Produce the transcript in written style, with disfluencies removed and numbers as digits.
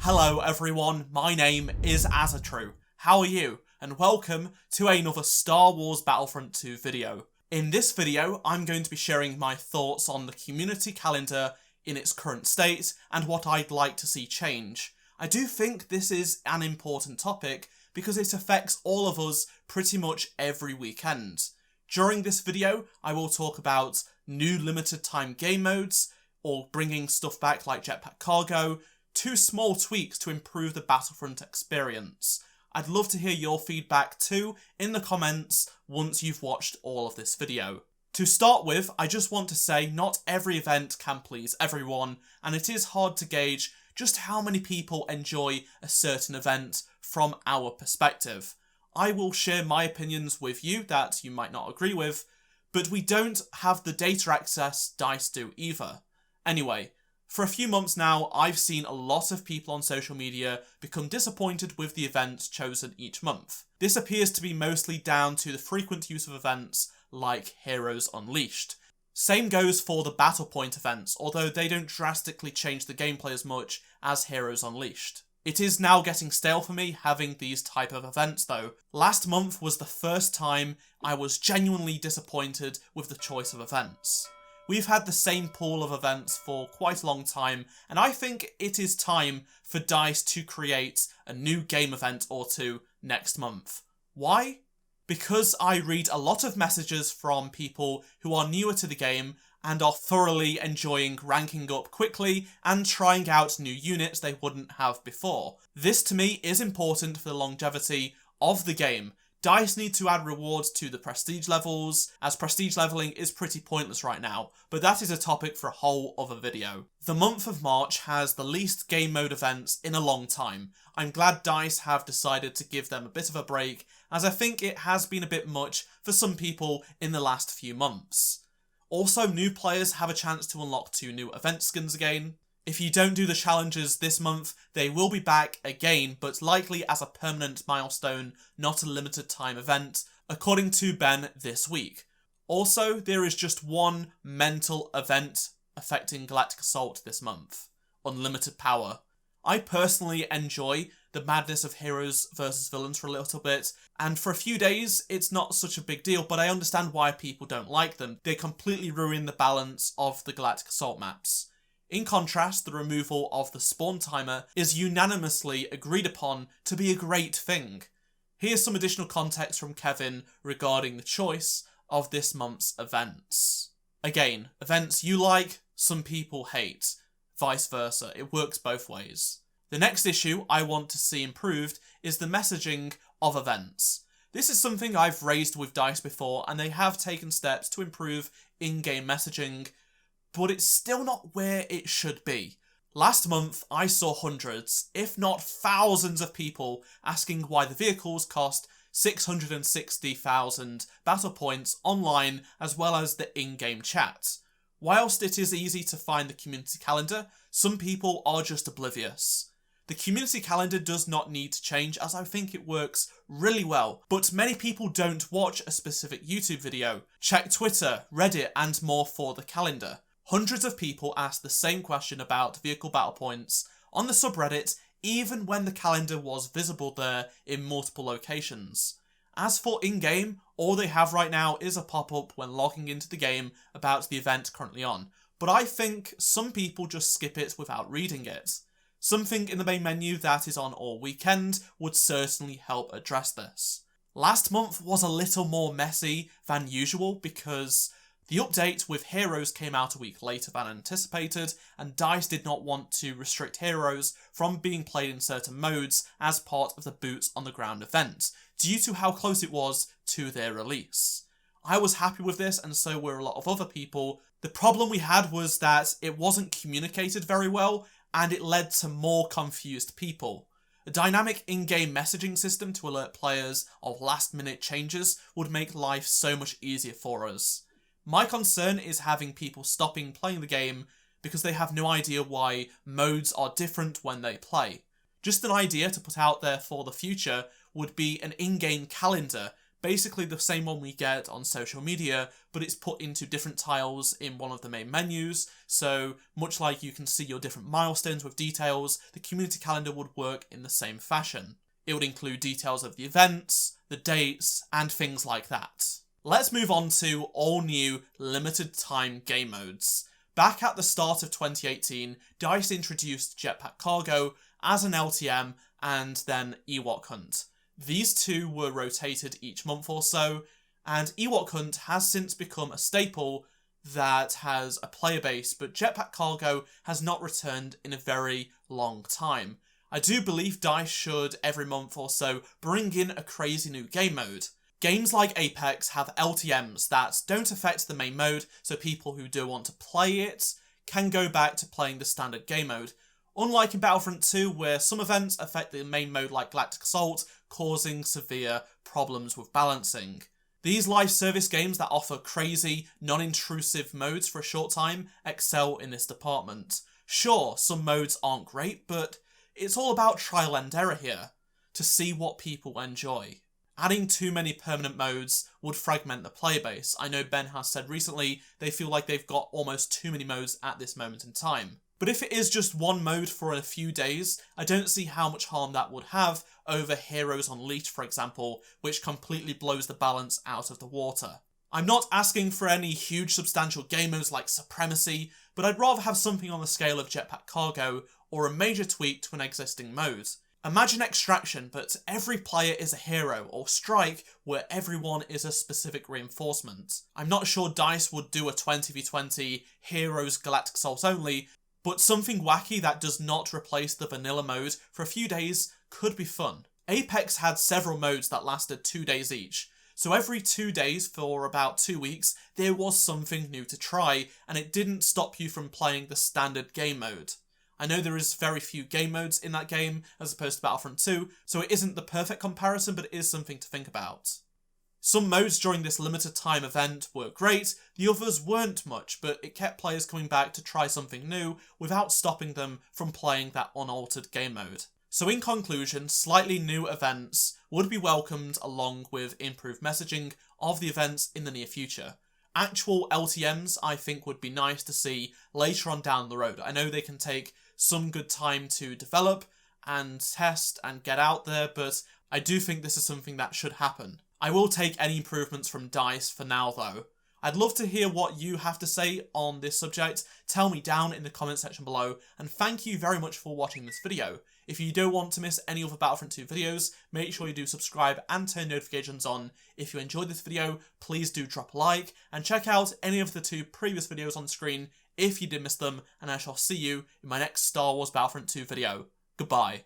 Hello everyone, my name is Azatru. How are you? And welcome to another Star Wars Battlefront 2 video. In this video, I'm going to be sharing my thoughts on the community calendar in its current state and what I'd like to see change. I do think this is an important topic because it affects all of us pretty much every weekend. During this video, I will talk about new limited time game modes, or bringing stuff back like jetpack cargo, 2 small tweaks to improve the Battlefront experience. I'd love to hear your feedback too in the comments once you've watched all of this video. To start with, I just want to say not every event can please everyone, and it is hard to gauge just how many people enjoy a certain event from our perspective. I will share my opinions with you that you might not agree with, but we don't have the data access DICE do either. Anyway, for a few months now, I've seen a lot of people on social media become disappointed with the events chosen each month. This appears to be mostly down to the frequent use of events like Heroes Unleashed. Same goes for the Battle Point events, although they don't drastically change the gameplay as much as Heroes Unleashed. It is now getting stale for me having these type of events though. Last month was the first time I was genuinely disappointed with the choice of events. We've had the same pool of events for quite a long time, and I think it is time for DICE to create a new game event or two next month. Why? Because I read a lot of messages from people who are newer to the game and are thoroughly enjoying ranking up quickly and trying out new units they wouldn't have before. This to me is important for the longevity of the game. DICE need to add rewards to the prestige levels, as prestige leveling is pretty pointless right now, but that is a topic for a whole other video. The month of March has the least game mode events in a long time. I'm glad DICE have decided to give them a bit of a break, as I think it has been a bit much for some people in the last few months. Also, new players have a chance to unlock 2 new event skins again. If you don't do the challenges this month, they will be back again, but likely as a permanent milestone, not a limited time event, according to Ben this week. Also, there is just one mental event affecting Galactic Assault this month: Unlimited Power. I personally enjoy the madness of heroes versus villains for a little bit, and for a few days it's not such a big deal, but I understand why people don't like them. They completely ruin the balance of the Galactic Assault maps. In contrast, the removal of the spawn timer is unanimously agreed upon to be a great thing. Here's some additional context from Kevin regarding the choice of this month's events. Again, events you like, some people hate. Vice versa, it works both ways. The next issue I want to see improved is the messaging of events. This is something I've raised with DICE before, and they have taken steps to improve in-game messaging, but it's still not where it should be. Last month, I saw hundreds, if not thousands of people asking why the vehicles cost 660,000 battle points online as well as the in-game chat. Whilst it is easy to find the community calendar, some people are just oblivious. The community calendar does not need to change, as I think it works really well, but many people don't watch a specific YouTube video, check Twitter, Reddit and more for the calendar. Hundreds of people asked the same question about vehicle battle points on the subreddit, even when the calendar was visible there in multiple locations. As for in-game, all they have right now is a pop-up when logging into the game about the event currently on, but I think some people just skip it without reading it. Something in the main menu that is on all weekend would certainly help address this. Last month was a little more messy than usual because the update with Heroes came out a week later than anticipated, and DICE did not want to restrict Heroes from being played in certain modes as part of the Boots on the Ground event, due to how close it was to their release. I was happy with this, and so were a lot of other people. The problem we had was that it wasn't communicated very well, and it led to more confused people. A dynamic in-game messaging system to alert players of last-minute changes would make life so much easier for us. My concern is having people stopping playing the game because they have no idea why modes are different when they play. Just an idea to put out there for the future would be an in-game calendar basically the same one we get on social media, but it's put into different tiles in one of the main menus. So much like you can see your different milestones with details, the community calendar would work in the same fashion. It would include details of the events, the dates, and things like that. Let's move on to all new limited time game modes. Back at the start of 2018, DICE introduced Jetpack Cargo as an LTM and then Ewok Hunt. These two were rotated each month or so, and Ewok Hunt has since become a staple that has a player base, but Jetpack Cargo has not returned in a very long time. I do believe DICE should, every month or so, bring in a crazy new game mode. Games like Apex have LTMs that don't affect the main mode, so people who do want to play it can go back to playing the standard game mode. Unlike in Battlefront 2, where some events affect the main mode like Galactic Assault, causing severe problems with balancing. These live service games that offer crazy, non-intrusive modes for a short time excel in this department. Sure, some modes aren't great, but it's all about trial and error here, to see what people enjoy. Adding too many permanent modes would fragment the player base. I know Ben has said recently they feel like they've got almost too many modes at this moment in time. But if it is just one mode for a few days, I don't see how much harm that would have over Heroes Unleashed, for example, which completely blows the balance out of the water. I'm not asking for any huge substantial game modes like Supremacy, but I'd rather have something on the scale of Jetpack Cargo or a major tweak to an existing mode. Imagine Extraction, but every player is a hero, or Strike, where everyone is a specific reinforcement. I'm not sure DICE would do a 20v20 Heroes Galactic Assault only, but something wacky that does not replace the vanilla mode for a few days could be fun. Apex had several modes that lasted 2 days each, so every 2 days for about 2 weeks there was something new to try, and it didn't stop you from playing the standard game mode. I know there is very few game modes in that game as opposed to Battlefront 2, so it isn't the perfect comparison, but it is something to think about. Some modes during this limited time event were great, the others weren't much, but it kept players coming back to try something new without stopping them from playing that unaltered game mode. So in conclusion, slightly new events would be welcomed along with improved messaging of the events in the near future. Actual LTMs I think would be nice to see later on down the road. I know they can take some good time to develop and test and get out there, but I do think this is something that should happen. I will take any improvements from DICE for now though. I'd love to hear what you have to say on this subject. Tell me down in the comment section below, and thank you very much for watching this video. If you don't want to miss any other Battlefront 2 videos, make sure you do subscribe and turn notifications on. If you enjoyed this video, please do drop a like, and check out any of the 2 previous videos on screen if you did miss them, and I shall see you in my next Star Wars Battlefront 2 video. Goodbye.